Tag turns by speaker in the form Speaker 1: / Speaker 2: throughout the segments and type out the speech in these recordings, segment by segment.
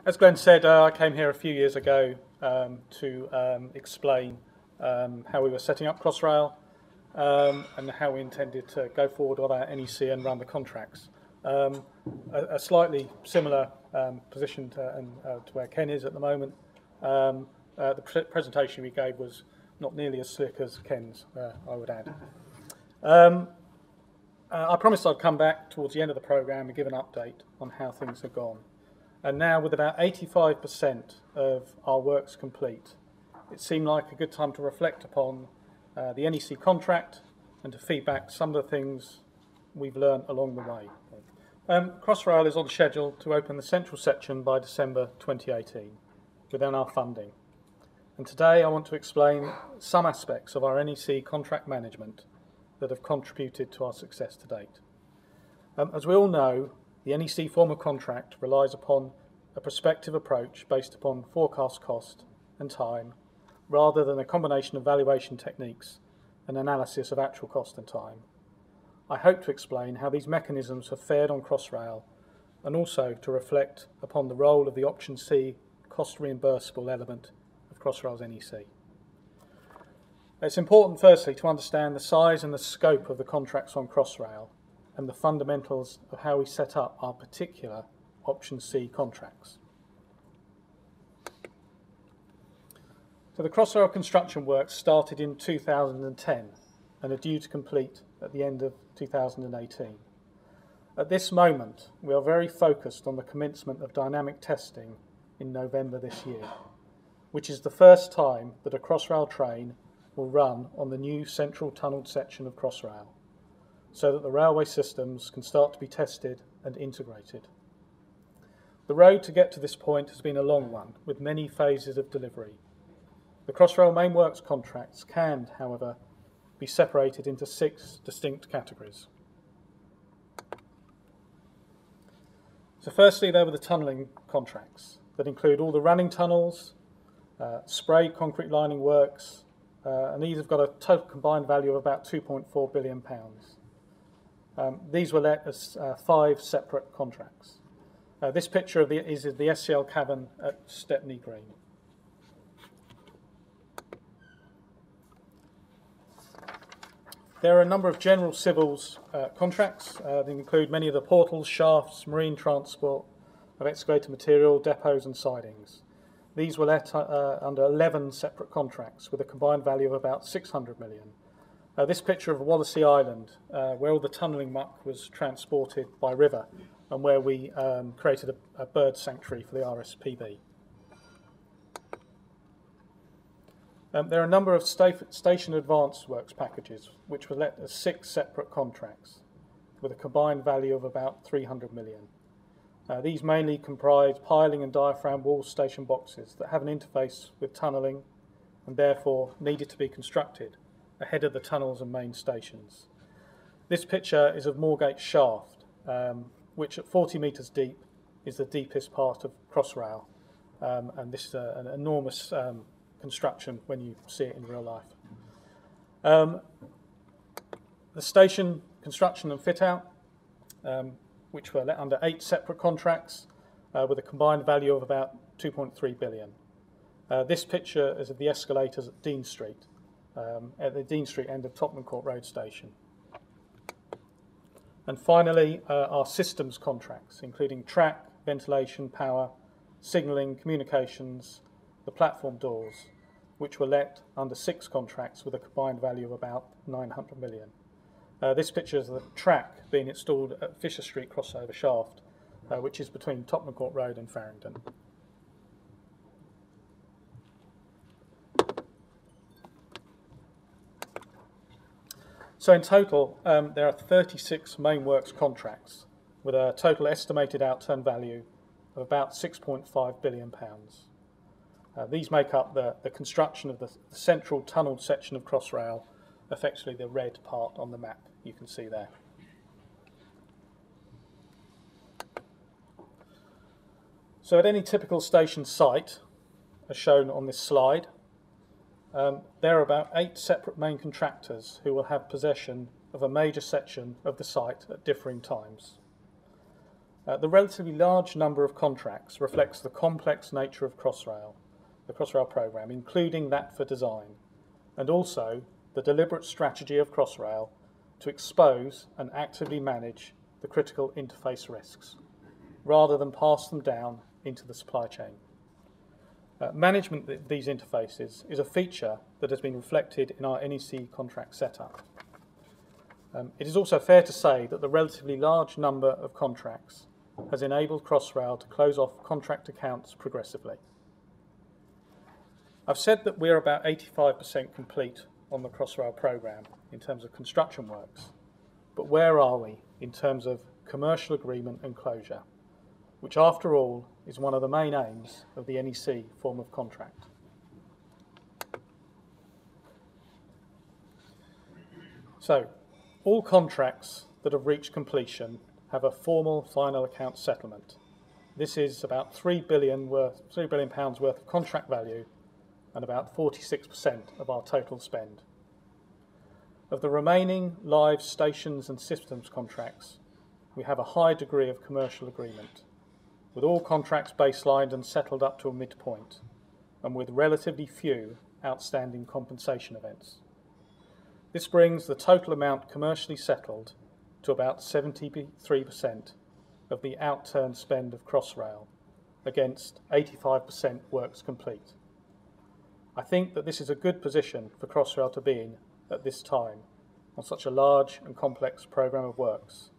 Speaker 1: As Glenn said, I came here a few years ago to explain how we were setting up Crossrail and how we intended to go forward on our NEC and run the contracts. A slightly similar position to where Ken is at the moment. The presentation we gave was not nearly as slick as Ken's, I would add. I promised I'd come back towards the end of the programme and give an update on how things have gone. And now, with about 85% of our works complete, it seemed like a good time to reflect upon the NEC contract and to feedback some of the things we've learned along the way. Crossrail is on schedule to open the central section by December 2018 within our funding. And today I want to explain some aspects of our NEC contract management that have contributed to our success to date. As we all know, the NEC form of contract relies upon a prospective approach based upon forecast cost and time, rather than a combination of valuation techniques and analysis of actual cost and time. I hope to explain how these mechanisms have fared on Crossrail, and also to reflect upon the role of the Option C cost reimbursable element of Crossrail's NEC. It's important, firstly, to understand the size and the scope of the contracts on Crossrail and the fundamentals of how we set up our particular Option C contracts. So the Crossrail construction works started in 2010 and are due to complete at the end of 2018. At this moment, we are very focused on the commencement of dynamic testing in November this year, which is the first time that a Crossrail train will run on the new central tunnelled section of Crossrail, so that the railway systems can start to be tested and integrated. The road to get to this point has been a long one, with many phases of delivery. The Crossrail main works contracts can, however, be separated into 6 distinct categories. So firstly, there were the tunnelling contracts that include all the running tunnels, spray concrete lining works, and these have got a total combined value of about £2.4 billion. These were let as 5 separate contracts. This picture is the SCL cavern at Stepney Green. There are a number of general civils contracts. They include many of the portals, shafts, marine transport of excavated material, depots and sidings. These were let under 11 separate contracts with a combined value of about 600 million. This picture of Wallasey Island, where all the tunnelling muck was transported by river and where we created a bird sanctuary for the RSPB. There are a number of station advanced works packages which were let as 6 separate contracts with a combined value of about 300 million. These mainly comprise piling and diaphragm wall station boxes that have an interface with tunnelling and therefore needed to be constructed ahead of the tunnels and main stations. This picture is of Moorgate Shaft, which at 40 metres deep is the deepest part of Crossrail, and this is an enormous construction when you see it in real life. The station construction and fit out, which were let under 8 separate contracts with a combined value of about 2.3 billion. This picture is of the escalators at Dean Street, at the Dean Street end of Tottenham Court Road Station. And finally, our systems contracts, including track, ventilation, power, signalling, communications, the platform doors, which were let under 6 contracts with a combined value of about 900 million. This picture is the track being installed at Fisher Street crossover shaft, which is between Tottenham Court Road and Farringdon. So in total, there are 36 main works contracts with a total estimated outturn value of about £6.5 billion. These make up the construction of the central tunnelled section of Crossrail, effectively the red part on the map you can see there. So at any typical station site, as shown on this slide, there are about 8 separate main contractors who will have possession of a major section of the site at differing times. The relatively large number of contracts reflects the complex nature of Crossrail, the Crossrail programme, including that for design, and also the deliberate strategy of Crossrail to expose and actively manage the critical interface risks, rather than pass them down into the supply chain. Management of these interfaces is a feature that has been reflected in our NEC contract setup. It is also fair to say that the relatively large number of contracts has enabled Crossrail to close off contract accounts progressively. I've said that we're about 85% complete on the Crossrail programme in terms of construction works, but where are we in terms of commercial agreement and closure, which after all is one of the main aims of the NEC form of contract. So, all contracts that have reached completion have a formal final account settlement. This is about £3 billion worth of contract value and about 46% of our total spend. Of the remaining live stations and systems contracts, we have a high degree of commercial agreement, with all contracts baselined and settled up to a midpoint, and with relatively few outstanding compensation events. This brings the total amount commercially settled to about 73% of the outturn spend of Crossrail, against 85% works complete. I think that this is a good position for Crossrail to be in at this time on such a large and complex programme of works,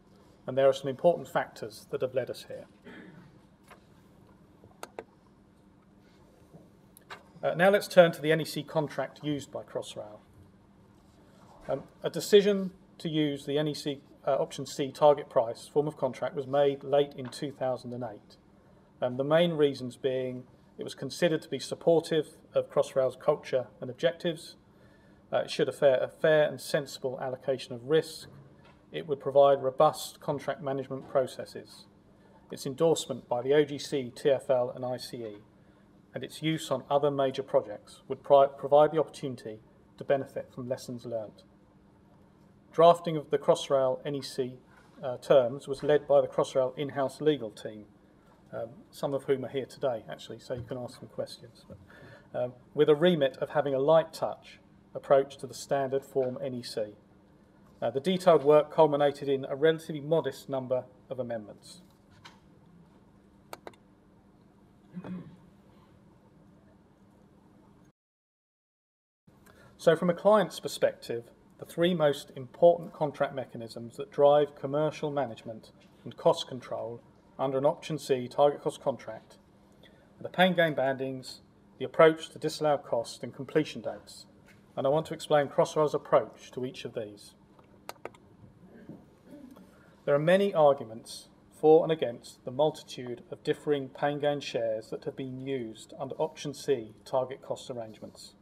Speaker 1: and there are some important factors that have led us here. Now let's turn to the NEC contract used by Crossrail. A decision to use the NEC Option C target price form of contract was made late in 2008. The main reasons being it was considered to be supportive of Crossrail's culture and objectives. It should have a fair and sensible allocation of risk. It would provide robust contract management processes. Its endorsement by the OGC, TfL and ICE and its use on other major projects would provide the opportunity to benefit from lessons learned. Drafting of the Crossrail NEC terms was led by the Crossrail in-house legal team, some of whom are here today actually, so you can ask them questions, with a remit of having a light touch approach to the standard form NEC. The detailed work culminated in a relatively modest number of amendments. So from a client's perspective, the three most important contract mechanisms that drive commercial management and cost control under an Option C target cost contract are the pain gain bandings, the approach to disallowed cost and completion dates. And I want to explain Crossrail's approach to each of these. There are many arguments for and against the multitude of differing pain gain shares that have been used under Option C target cost arrangements.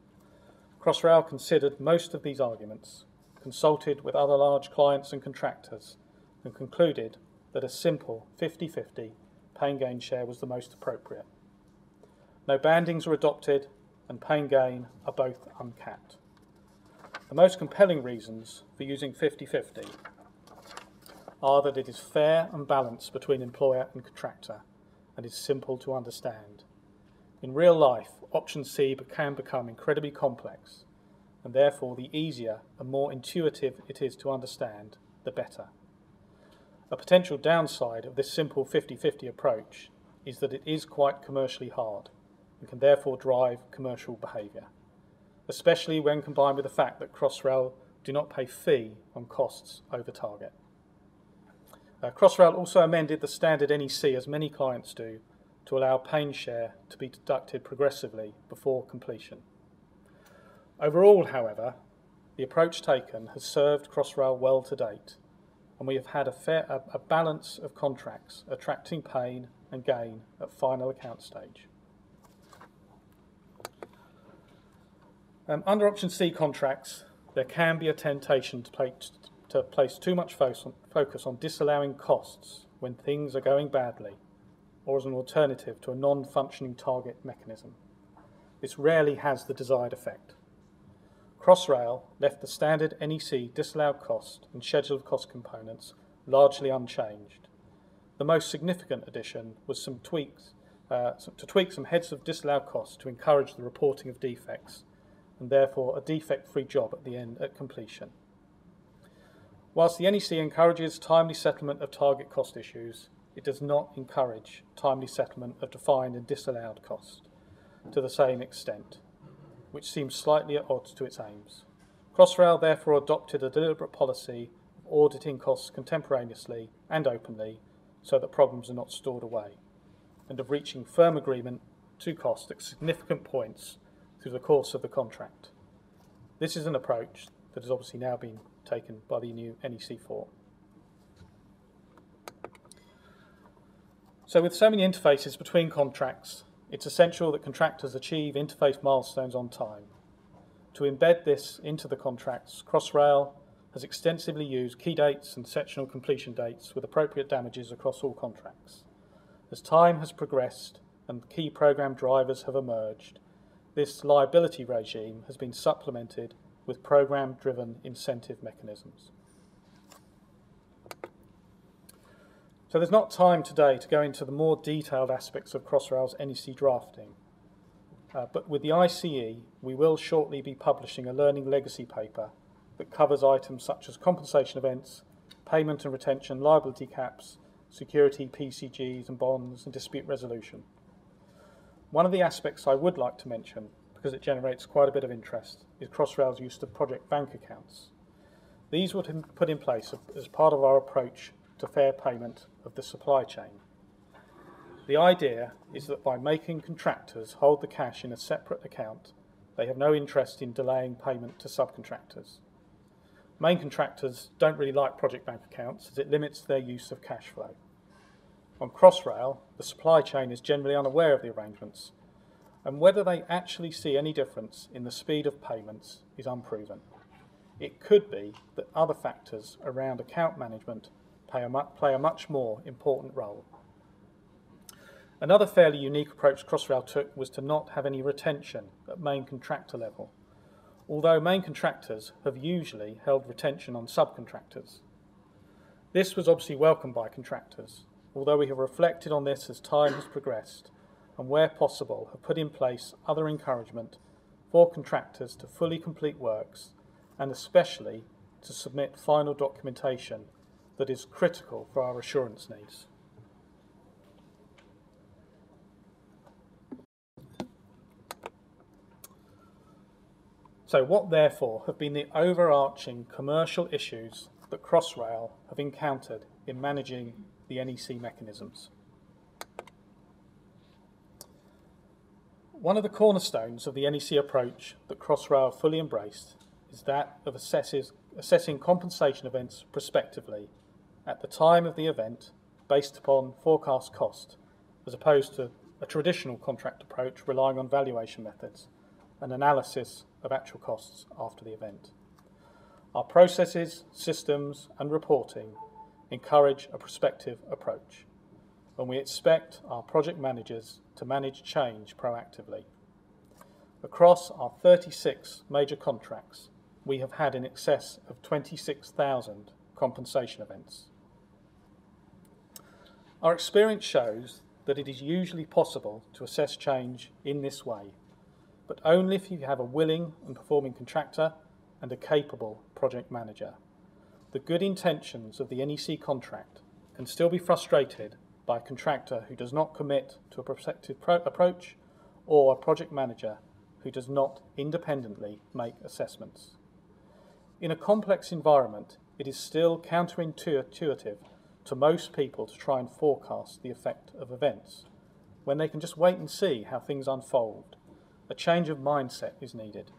Speaker 1: Crossrail considered most of these arguments, consulted with other large clients and contractors, and concluded that a simple 50-50 pain gain share was the most appropriate. No bandings were adopted, and pain gain are both uncapped. The most compelling reasons for using 50-50 are that it is fair and balanced between employer and contractor, and is simple to understand. In real life, Option C can become incredibly complex, and therefore the easier and more intuitive it is to understand, the better. A potential downside of this simple 50-50 approach is that it is quite commercially hard, and can therefore drive commercial behaviour, especially when combined with the fact that Crossrail do not pay fee on costs over target. Crossrail also amended the standard NEC, as many clients do, to allow pain share to be deducted progressively before completion. Overall, however, the approach taken has served Crossrail well to date, and we have had a balance of contracts attracting pain and gain at final account stage. Under Option C contracts, there can be a temptation to place too much focus on disallowing costs when things are going badly, or as an alternative to a non-functioning target mechanism. This rarely has the desired effect. Crossrail left the standard NEC disallowed cost and schedule of cost components largely unchanged, The most significant addition was to tweak some heads of disallowed costs to encourage the reporting of defects, and therefore a defect-free job at the end at completion. Whilst the NEC encourages timely settlement of target cost issues, it does not encourage timely settlement of defined and disallowed costs to the same extent, which seems slightly at odds to its aims. Crossrail therefore adopted a deliberate policy of auditing costs contemporaneously and openly so that problems are not stored away, and of reaching firm agreement to cost at significant points through the course of the contract. This is an approach that has obviously now been taken by the new NEC4. So with so many interfaces between contracts, it's essential that contractors achieve interface milestones on time. To embed this into the contracts, Crossrail has extensively used key dates and sectional completion dates with appropriate damages across all contracts. As time has progressed and key program drivers have emerged, this liability regime has been supplemented with program-driven incentive mechanisms. So there's not time today to go into the more detailed aspects of Crossrail's NEC drafting, but with the ICE, we will shortly be publishing a learning legacy paper that covers items such as compensation events, payment and retention, liability caps, security, PCGs and bonds, and dispute resolution. One of the aspects I would like to mention, because it generates quite a bit of interest, is Crossrail's use of project bank accounts. These were put in place as part of our approach to fair payment of the supply chain. The idea is that by making contractors hold the cash in a separate account, they have no interest in delaying payment to subcontractors. Main contractors don't really like project bank accounts as it limits their use of cash flow. On Crossrail, the supply chain is generally unaware of the arrangements, and whether they actually see any difference in the speed of payments is unproven. It could be that other factors around account management play a much more important role. Another fairly unique approach Crossrail took was to not have any retention at main contractor level, although main contractors have usually held retention on subcontractors. This was obviously welcomed by contractors, although we have reflected on this as time has progressed and where possible have put in place other encouragement for contractors to fully complete works and especially to submit final documentation that is critical for our assurance needs. So what therefore have been the overarching commercial issues that Crossrail have encountered in managing the NEC mechanisms? One of the cornerstones of the NEC approach that Crossrail fully embraced is that of assessing compensation events prospectively at the time of the event based upon forecast cost, as opposed to a traditional contract approach relying on valuation methods and analysis of actual costs after the event. Our processes, systems and reporting encourage a prospective approach, and we expect our project managers to manage change proactively. Across our 36 major contracts, we have had in excess of 26,000 compensation events. Our experience shows that it is usually possible to assess change in this way, but only if you have a willing and performing contractor and a capable project manager. The good intentions of the NEC contract can still be frustrated by a contractor who does not commit to a prospective approach or a project manager who does not independently make assessments. In a complex environment, it is still counterintuitive to most people to try and forecast the effect of events, when they can just wait and see how things unfold. A change of mindset is needed.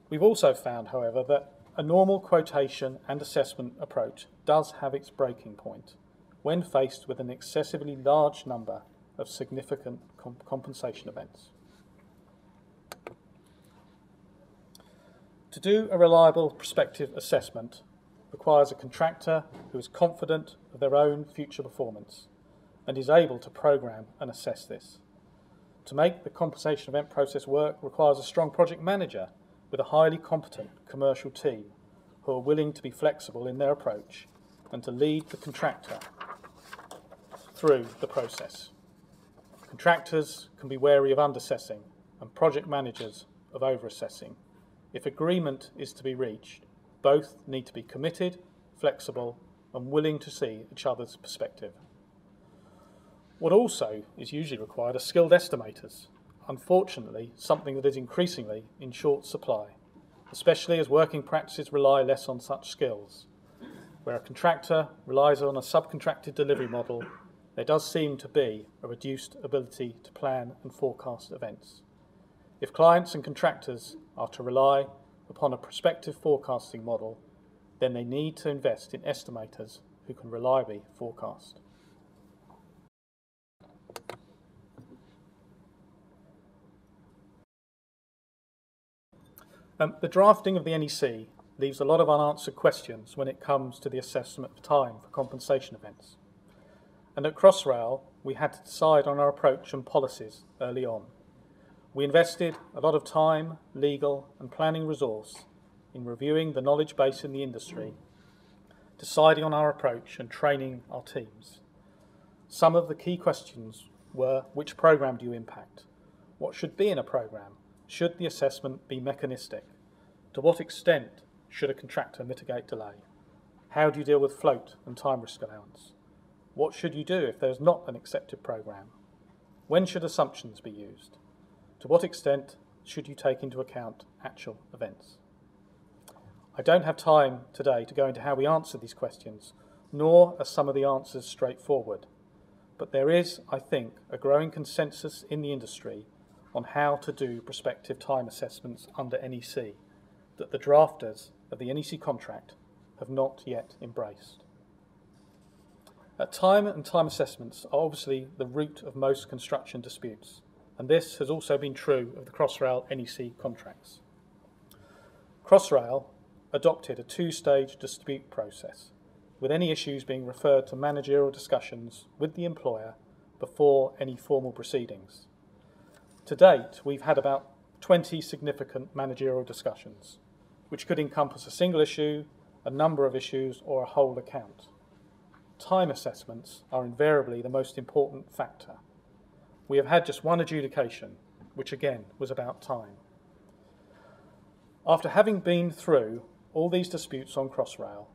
Speaker 1: We've also found, however, that a normal quotation and assessment approach does have its breaking point when faced with an excessively large number of significant compensation events. To do a reliable prospective assessment requires a contractor who is confident of their own future performance and is able to program and assess this. To make the compensation event process work requires a strong project manager with a highly competent commercial team who are willing to be flexible in their approach and to lead the contractor through the process. Contractors can be wary of underassessing and project managers of overassessing. If agreement is to be reached, both need to be committed, flexible, and willing to see each other's perspective. What also is usually required are skilled estimators, unfortunately something that is increasingly in short supply, especially as working practices rely less on such skills. Where a contractor relies on a subcontracted delivery model, there does seem to be a reduced ability to plan and forecast events. If clients and contractors are to rely upon a prospective forecasting model, then they need to invest in estimators who can reliably forecast. The drafting of the NEC leaves a lot of unanswered questions when it comes to the assessment of time for compensation events. And at Crossrail, we had to decide on our approach and policies early on. We invested a lot of time, legal and planning resource in reviewing the knowledge base in the industry, deciding on our approach and training our teams. Some of the key questions were: which program do you impact? What should be in a program? Should the assessment be mechanistic? To what extent should a contractor mitigate delay? How do you deal with float and time risk allowance? What should you do if there is not an accepted program? When should assumptions be used? To what extent should you take into account actual events? I don't have time today to go into how we answer these questions, nor are some of the answers straightforward. But there is, I think, a growing consensus in the industry on how to do prospective time assessments under NEC that the drafters of the NEC contract have not yet embraced. Time and time assessments are obviously the root of most construction disputes, and this has also been true of the Crossrail NEC contracts. Crossrail adopted a two-stage dispute process, with any issues being referred to managerial discussions with the employer before any formal proceedings. To date, we've had about 20 significant managerial discussions, which could encompass a single issue, a number of issues, or a whole account. Time assessments are invariably the most important factor. We have had just one adjudication, which again was about time. After having been through all these disputes on Crossrail,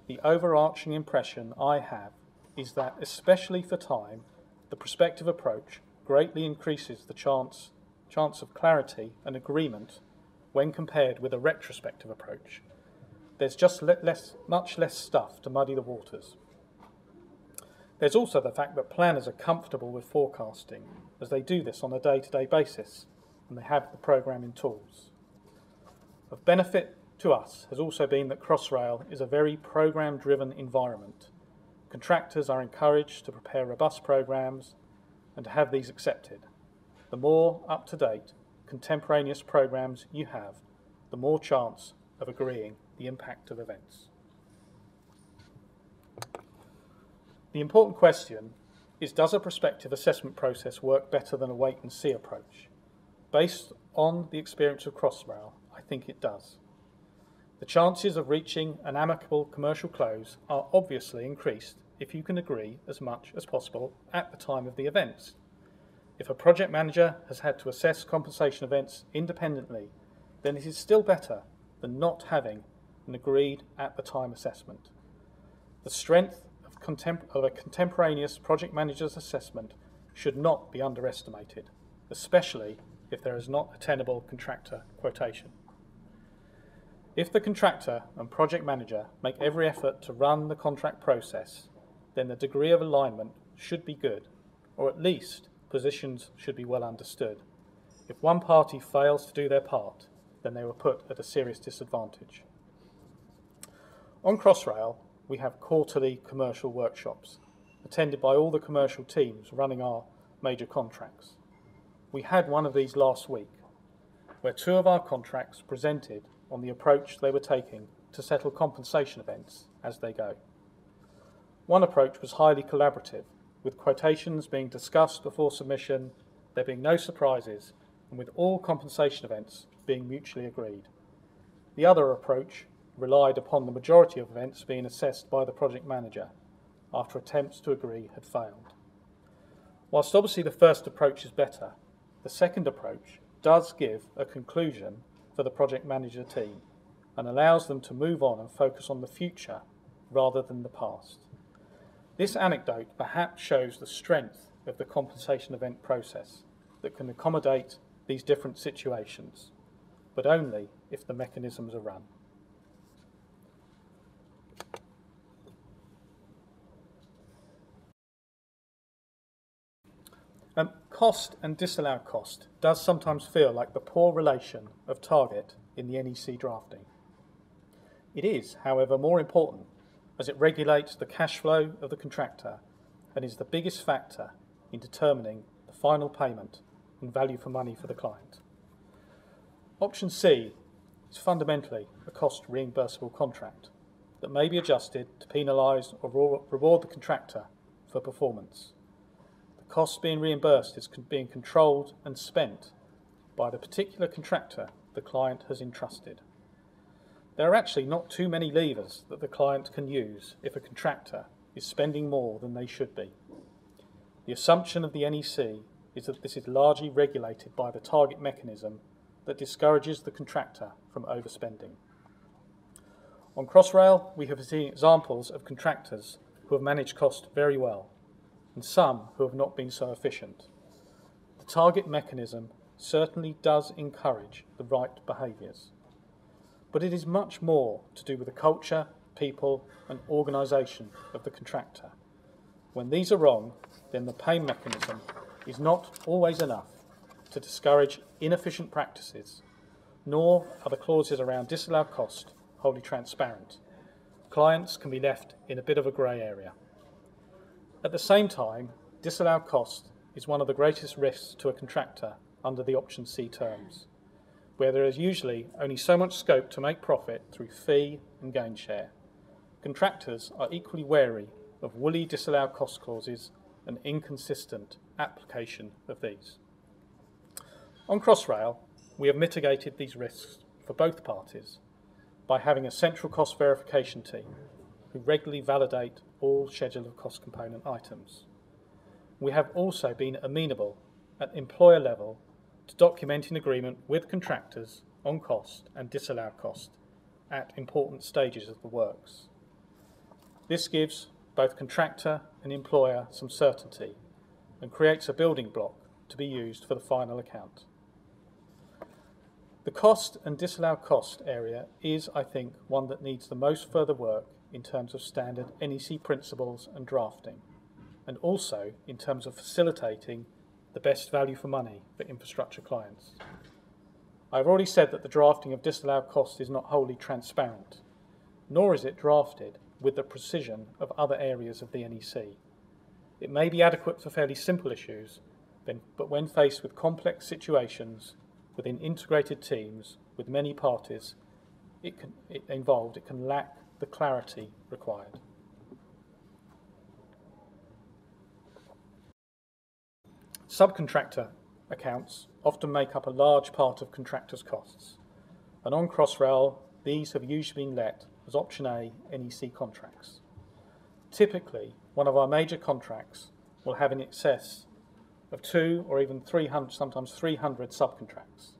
Speaker 1: the overarching impression I have is that, especially for time, the prospective approach greatly increases the chance of clarity and agreement when compared with a retrospective approach. There's just much less stuff to muddy the waters. There's also the fact that planners are comfortable with forecasting, as they do this on a day-to-day basis, and they have the programming tools. Of benefit to us has also been that Crossrail is a very program-driven environment. Contractors are encouraged to prepare robust programs and to have these accepted. The more up-to-date, contemporaneous programs you have, the more chance of agreeing the impact of events. The important question is, does a prospective assessment process work better than a wait-and-see approach? Based on the experience of Crossrail, I think it does. The chances of reaching an amicable commercial close are obviously increased if you can agree as much as possible at the time of the events. If a project manager has had to assess compensation events independently, then it is still better than not having an agreed at the time assessment. The strength of a contemporaneous project manager's assessment should not be underestimated, especially if there is not a tenable contractor quotation. If the contractor and project manager make every effort to run the contract process, then the degree of alignment should be good, or at least positions should be well understood. If one party fails to do their part, then they were put at a serious disadvantage. On Crossrail, we have quarterly commercial workshops, attended by all the commercial teams running our major contracts. We had one of these last week, where two of our contracts presented on the approach they were taking to settle compensation events as they go. One approach was highly collaborative, with quotations being discussed before submission, there being no surprises, and with all compensation events being mutually agreed. The other approach relied upon the majority of events being assessed by the project manager after attempts to agree had failed. Whilst obviously the first approach is better, the second approach does give a conclusion for the project manager team and allows them to move on and focus on the future rather than the past. This anecdote perhaps shows the strength of the compensation event process that can accommodate these different situations, but only if the mechanisms are run. Cost and disallowed cost does sometimes feel like the poor relation of target in the NEC drafting. It is, however, more important as it regulates the cash flow of the contractor and is the biggest factor in determining the final payment and value for money for the client. Option C is fundamentally a cost reimbursable contract that may be adjusted to penalise or reward the contractor for performance. The cost being reimbursed is being controlled and spent by the particular contractor the client has entrusted. There are actually not too many levers that the client can use if a contractor is spending more than they should be. The assumption of the NEC is that this is largely regulated by the target mechanism that discourages the contractor from overspending. On Crossrail, we have seen examples of contractors who have managed cost very well, and some who have not been so efficient. The target mechanism certainly does encourage the right behaviours, but it is much more to do with the culture, people and organisation of the contractor. When these are wrong, then the pay mechanism is not always enough to discourage inefficient practices, nor are the clauses around disallowed cost wholly transparent. Clients can be left in a bit of a grey area. At the same time, disallowed cost is one of the greatest risks to a contractor under the Option C terms, where there is usually only so much scope to make profit through fee and gain share. Contractors are equally wary of woolly disallowed cost clauses and inconsistent application of these. On Crossrail, we have mitigated these risks for both parties by having a central cost verification team who regularly validate all schedule of cost component items. We have also been amenable at employer level to documenting agreement with contractors on cost and disallowed cost at important stages of the works. This gives both contractor and employer some certainty and creates a building block to be used for the final account. The cost and disallowed cost area is, I think, one that needs the most further work in terms of standard NEC principles and drafting, and also in terms of facilitating the best value for money for infrastructure clients. I've already said that the drafting of disallowed cost is not wholly transparent, nor is it drafted with the precision of other areas of the NEC. It may be adequate for fairly simple issues, but when faced with complex situations within integrated teams with many parties it can lack the clarity required. Subcontractor accounts often make up a large part of contractors' costs, and on Crossrail these have usually been let as Option A NEC contracts. Typically, one of our major contracts will have in excess of 200 or even 300, sometimes 300 subcontracts.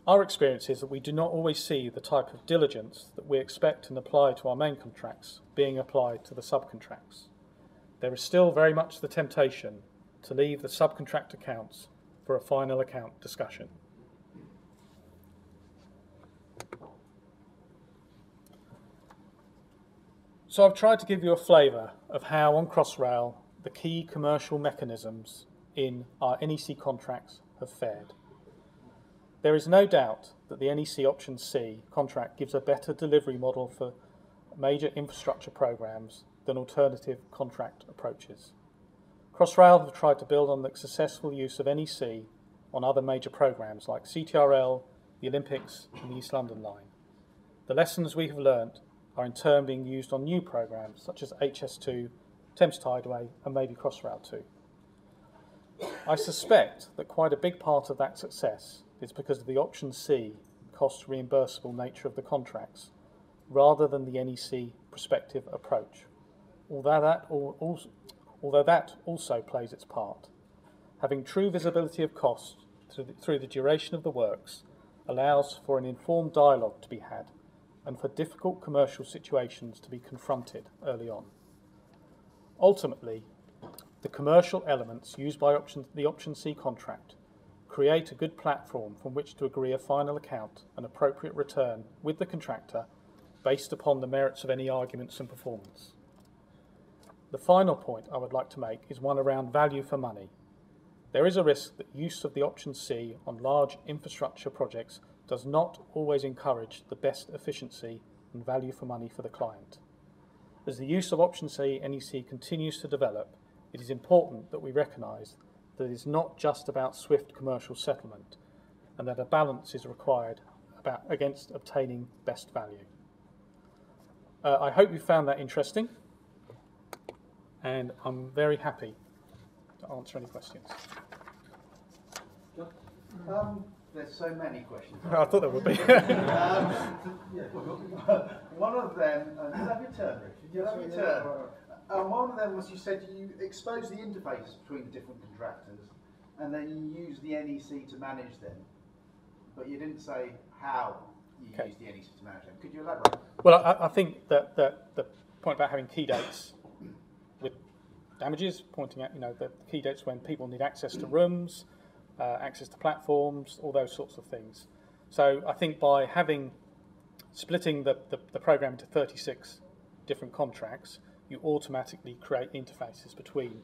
Speaker 1: Our experience is that we do not always see the type of diligence that we expect and apply to our main contracts being applied to the subcontracts. There is still very much the temptation to leave the subcontract accounts for a final account discussion. So I've tried to give you a flavour of how on Crossrail the key commercial mechanisms in our NEC contracts have fared. There is no doubt that the NEC Option C contract gives a better delivery model for major infrastructure programmes than alternative contract approaches. Crossrail have tried to build on the successful use of NEC on other major programmes like CTRL, the Olympics and the East London Line. The lessons we have learnt are in turn being used on new programmes such as HS2, Thames Tideway and maybe Crossrail 2. I suspect that quite a big part of that success is because of the Option C cost reimbursable nature of the contracts rather than the NEC prospective approach, although although that also plays its part. Having true visibility of costs through the duration of the works allows for an informed dialogue to be had and for difficult commercial situations to be confronted early on. Ultimately, the commercial elements used by the Option C contract create a good platform from which to agree a final account and appropriate return with the contractor based upon the merits of any arguments and performance. The final point I would like to make is one around value for money. There is a risk that use of the Option C on large infrastructure projects does not always encourage the best efficiency and value for money for the client. As the use of Option C NEC continues to develop, it is important that we recognise that it is not just about swift commercial settlement and that a balance is required against obtaining best value. I hope you found that interesting, and I'm very happy to answer any questions.
Speaker 2: There's so many questions.
Speaker 1: I thought there would be.
Speaker 2: One of them, did you have your turn, Richard? Did you have your turn? One of them was you said you expose the interface between the different contractors and then you use the NEC to manage them, but you didn't say how you use the NEC to manage them. Could you elaborate?
Speaker 1: Well, I think that the point about having key dates with damages, pointing out, the key dates when people need access to rooms, access to platforms, all those sorts of things. So I think by splitting the program into 36 different contracts, you automatically create interfaces between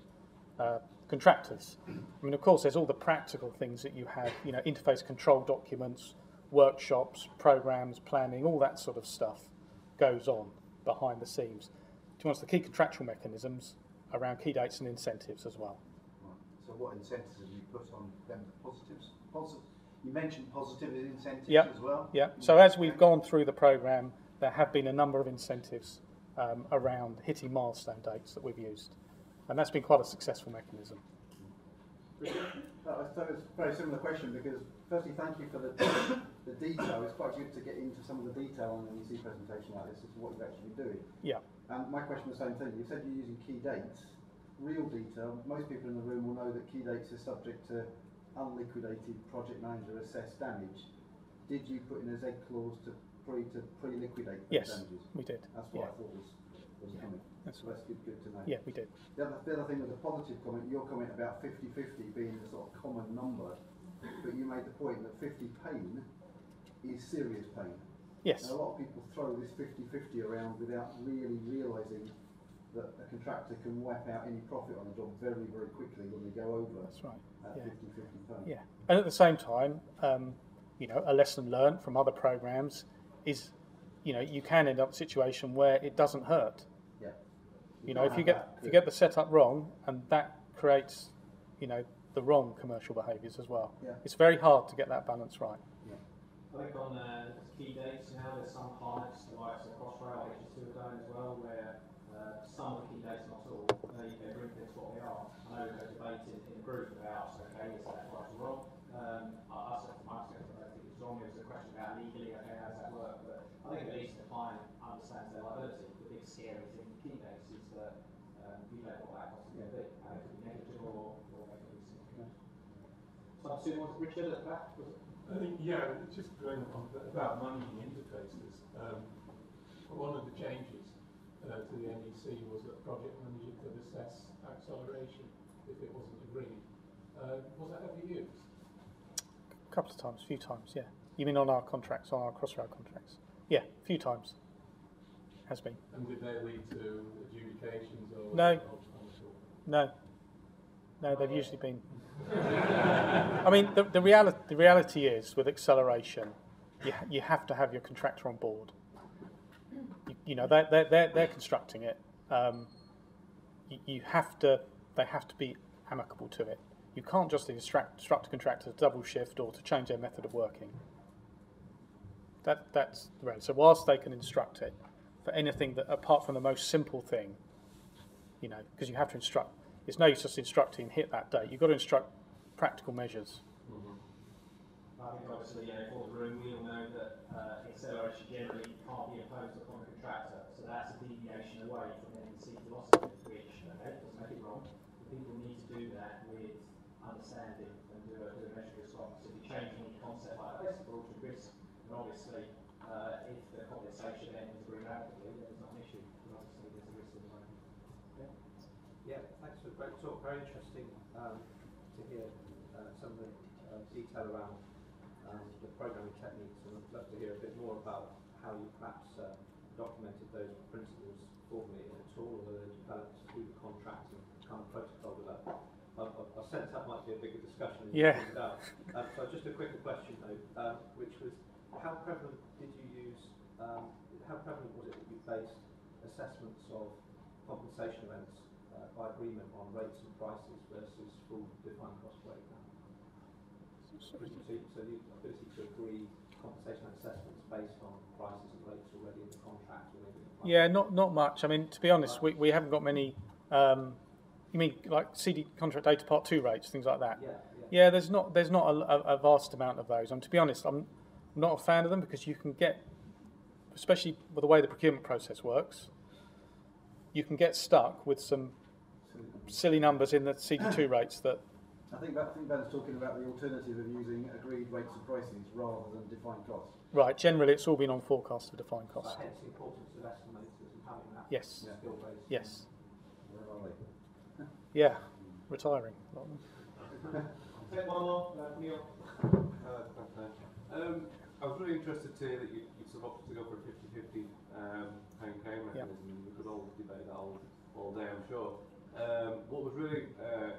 Speaker 1: contractors. I mean, of course, there's all the practical things that you have, interface control documents, workshops, programs, planning, all that sort of stuff goes on behind the scenes. To the key contractual mechanisms around key dates and incentives as well.
Speaker 2: So what incentives have you put on them? Positives? You mentioned positive incentives as well?
Speaker 1: Yeah. So as we've gone through the programme, there have been a number of incentives around hitting milestone dates that we've used. And that's been quite a successful mechanism.
Speaker 3: I suppose it's a very similar question because firstly, thank you for the detail. It's quite good to get into some of the detail on an NEC presentation like this as to what you've actually been doing.
Speaker 1: Yeah.
Speaker 3: And my question is the same thing. You said you're using key dates. Real detail. Most people in the room will know that key dates are subject to unliquidated project manager assessed damage. Did you put in a Z clause to pre-liquidate those damages?
Speaker 1: Yes, we did.
Speaker 3: That's what I thought was coming.
Speaker 1: That's
Speaker 3: good to know.
Speaker 1: Yeah, we did.
Speaker 3: The other thing was a positive comment, your comment about 50-50 being the sort of common number, but you made the point that 50 pain is serious pain.
Speaker 1: Yes.
Speaker 3: And a lot of people throw this 50-50 around without really realising that a contractor can wipe out any profit on a job very, very quickly when they go over.
Speaker 1: That's right.
Speaker 3: At 50-50 pain.
Speaker 1: Yeah. And at the same time, a lesson learned from other programs is, you can end up in a situation where it doesn't hurt.
Speaker 3: Yeah.
Speaker 1: If you get the setup wrong, and that creates, the wrong commercial behaviours as well.
Speaker 3: Yeah.
Speaker 1: It's very hard to get that balance right.
Speaker 3: Yeah.
Speaker 4: I think on key dates now, there's some clients, the likes of Crossrail, HS2 have done as well, where some of the key dates, not all, they bring things what they are. I know there's debate in the group about, okay, is that right or wrong? I said from my perspective, I think it's wrong. There's a question about legally, okay, how does that work? But I think at least the client understands their liability. The big scary thing with key dates is that you don't know what that cost is going to be. And it could be negligible or it could be significant. So, Richard at the back, was it?
Speaker 5: I think, just going on about managing interfaces. One of the changes to the NEC was that project manager could assess acceleration if it wasn't agreed. Was that ever used?
Speaker 1: A couple of times, a few times, yeah. You mean on our contracts, on our Crossrail contracts? Yeah, a few times. Has been.
Speaker 5: And did they lead to adjudications or?
Speaker 1: No. No, they've usually been. I mean, the reality is with acceleration, you have to have your contractor on board. They're constructing it. They have to be amicable to it. You can't just instruct a contractor to double shift or to change their method of working. That's right. So whilst they can instruct it for anything that, apart from the most simple thing, because you have to instruct. It's no use just instructing hit that date. You've got to instruct practical measures.
Speaker 4: I think obviously, for the room, we all know that acceleration generally can't be imposed upon a contractor. So that's a deviation away from NEC philosophy, which doesn't make it wrong. understanding and do a measure response. If you change any concept like that, basically altered risk, and obviously if the compensation then is agreed rapidly, then it's not an issue, but obviously there's a risk at the moment.
Speaker 6: Yeah, thanks for the great talk. Very interesting to hear some of the detail around the programming techniques, and I'd love to hear a bit more about how you perhaps documented those principles formally in a tool, or whether they developed through the contract and kind of protocol development. I sense that might be a bigger discussion than you pointed out. So just a quicker question though, which was, how prevalent did you use, how prevalent was it that you based assessments of compensation events by agreement on rates and prices versus full defined cost breakdown? So the ability to agree compensation assessments based on prices and rates already in the contract? Or maybe in the
Speaker 1: Yeah, not much. I mean, to be honest, we haven't got many. You mean like CD contract data part 2 rates, things like that? Yeah, there's not a vast amount of those. And to be honest, I'm not a fan of them, because you can get, especially with the way the procurement process works, you can get stuck with some silly numbers in the CD2 rates that.
Speaker 3: I think Ben's talking about the alternative of using agreed rates and prices rather than defined costs.
Speaker 1: Right, generally it's all been on forecast for defined costs.
Speaker 6: So hence the importance of estimators and having that
Speaker 1: Yes.
Speaker 6: skill base.
Speaker 1: Yes.
Speaker 3: Where are they?
Speaker 1: Yeah, retiring.
Speaker 4: Take one more, Neil.
Speaker 7: I was really interested to hear that you sort of opted to go for a 50-50 pay mechanism. We could all debate that all day, I'm sure. What was really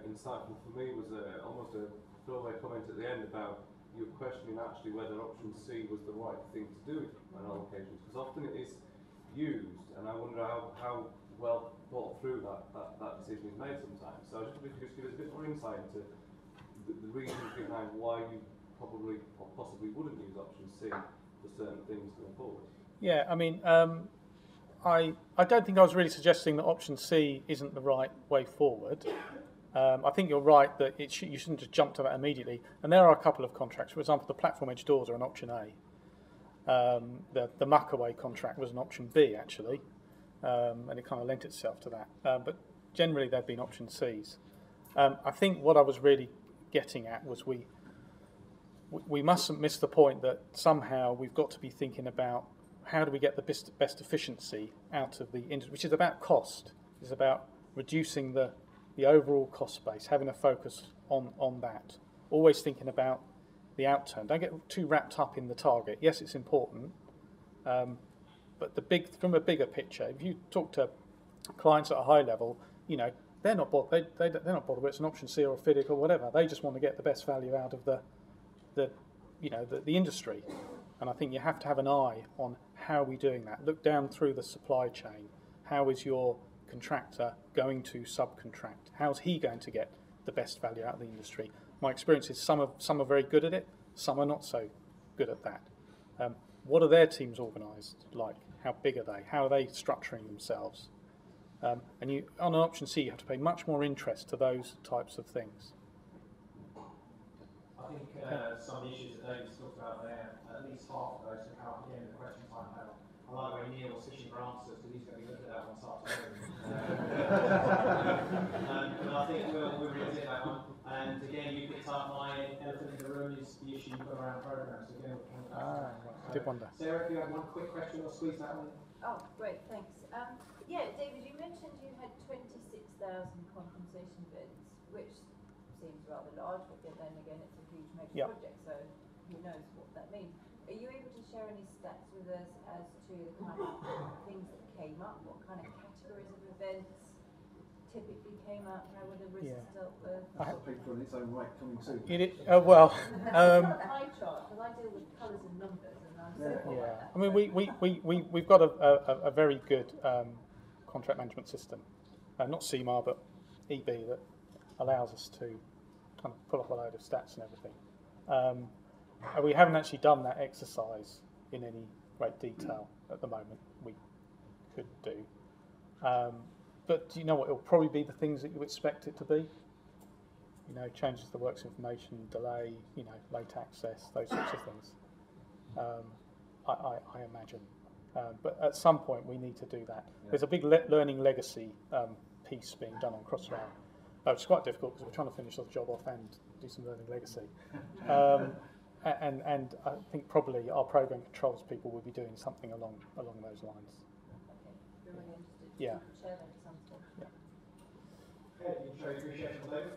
Speaker 7: insightful for me was almost a throwaway comment at the end about you questioning actually whether option C was the right thing to do on all occasions, because often it is used, and I wonder how well thought through that decision is made sometimes. So I just wondered if you could just give us a bit more insight into the reasons behind why you probably or possibly wouldn't use option C for certain things going forward.
Speaker 1: Yeah, I mean, I don't think I was really suggesting that option C isn't the right way forward. I think you're right that you shouldn't just jump to that immediately. And there are a couple of contracts. For example, the platform edge doors are an option A. The Muckaway contract was an option B, actually, and it kind of lent itself to that. But generally, they've been option Cs. I think what I was really getting at was we mustn't miss the point that somehow we've got to be thinking about how do we get the best efficiency out of the industry, which is about cost. It's about reducing the overall cost base, having a focus on that. Always thinking about the outturn. Don't get too wrapped up in the target. Yes, it's important, but from a bigger picture, if you talk to clients at a high level, they're not bothered. They're not bothered whether it's an option C or a FIDIC or whatever. They just want to get the best value out of the industry. And I think you have to have an eye on how we're doing that. Look down through the supply chain. How is your contractor going to subcontract? How's he going to get the best value out of the industry? My experience is some are very good at it, some are not so good at that. What are their teams organised like? How big are they? How are they structuring themselves? And on an option C, you have to pay much more interest to those types of things.
Speaker 4: I think some of the issues that David's talked about there, at least half of those have come up again in the question time panel. I like the way Neil was fishing for answers, because he's going to be looking at that one this afternoon. But I think we'll revisit that one. And again, you picked up my elephant in the room is the issue you've got around programs. Again,
Speaker 1: I did wonder.
Speaker 4: Sarah, if you have one quick question, I'll squeeze that one.
Speaker 8: Oh, great, thanks. Yeah, David, you mentioned you had 26,000 compensation bids, which seems rather large, but then again, it's a huge mega project, so who knows what that means. Are you able to share any stats with us as to the kind of things that came up? What kind of categories of events typically came up? How were the risks dealt with?
Speaker 3: That's a paper in its own right coming soon.
Speaker 1: Well,
Speaker 8: it's not a pie chart, because I deal with colours and numbers, and I'm simple like that.
Speaker 1: I mean, we've got a very good contract management system, not CMAR, but EB, that allows us to kind of pull up a load of stats and everything. We haven't actually done that exercise in any great detail at the moment. We could do. But you know what? It'll probably be the things that you expect it to be. Changes to the works information, delay, late access, those sorts of things. I imagine. But at some point we need to do that. There's a big learning legacy piece being done on Crossrail. It's quite difficult because we're trying to finish the job off and do some learning legacy. And I think probably our program controls people will be doing something along those lines.
Speaker 8: Okay, we're really interested
Speaker 1: Yeah.
Speaker 8: to share that at some stage.
Speaker 1: Yeah.
Speaker 9: Okay, you show your appreciation, David.